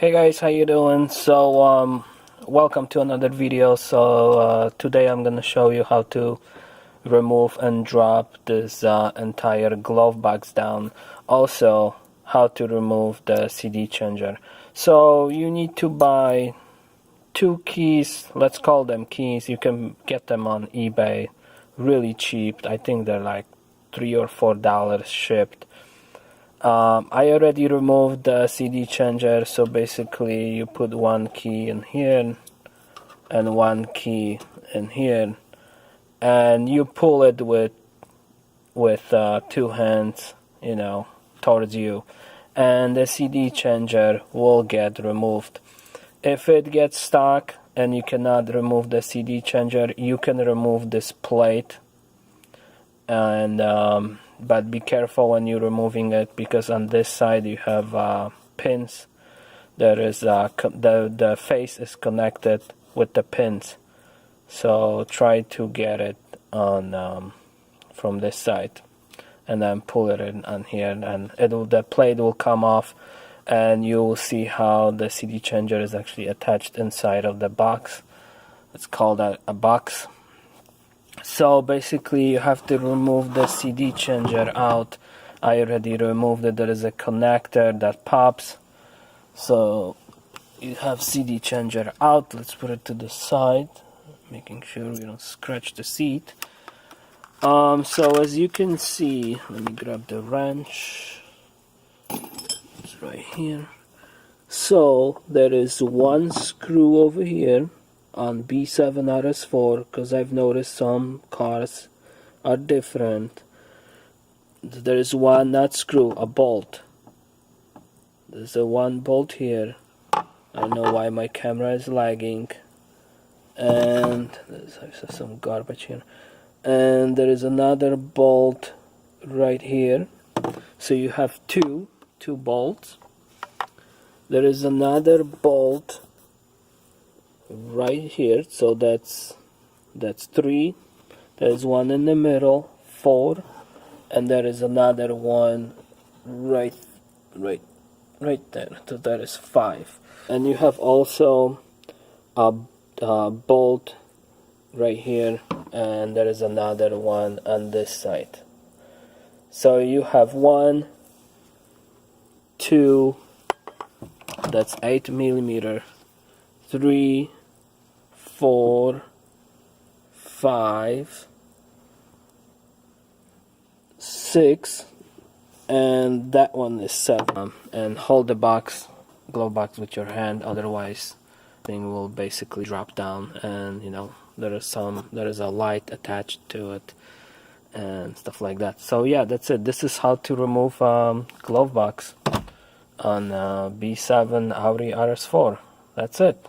Hey guys, how you doing? Welcome to another video. Today I'm gonna show you how to remove and drop this entire glove box down. Also, how to remove the CD changer. So you need to buy two keys. Let's call them keys. You can get them on eBay, really cheap. I think they're like $3 or $4 shipped. I already removed the CD changer, so basically you put one key in here and one key in here, and you pull it with two hands, towards you, and the CD changer will get removed. If it gets stuck and you cannot remove the CD changer, you can remove this plate, and but be careful when you're removing it, because on this side you have pins. There is the face is connected with the pins, so try to get it on from this side, and then pull it in on here, and the plate will come off, and you will see how the CD changer is actually attached inside of the box. It's called a box. So basically you have to remove the CD changer out. I already removed it. There is a connector that pops. So you have CD changer out. Let's put it to the side, making sure we don't scratch the seat. So as you can see, let me grab the wrench. It's right here. So there is one screw over here on B7 RS4, because I've noticed some cars are different. There is one nut screw, a bolt. There's a one bolt here. I don't know why my camera is lagging. And there's some garbage here. And there is another bolt right here. So you have two bolts. There is another bolt right here, so that's three. There's one in the middle, 4, and there is another one right there, so that is 5. And you have also a bolt right here, and there is another one on this side. So you have 1, 2, that's 8 millimeter, 3, 4, 5, 6, and that one is 7. And hold the glove box with your hand, otherwise thing will basically drop down, and there is a light attached to it and stuff like that. So yeah, that's it. This is how to remove glove box on B7 Audi RS4. That's it.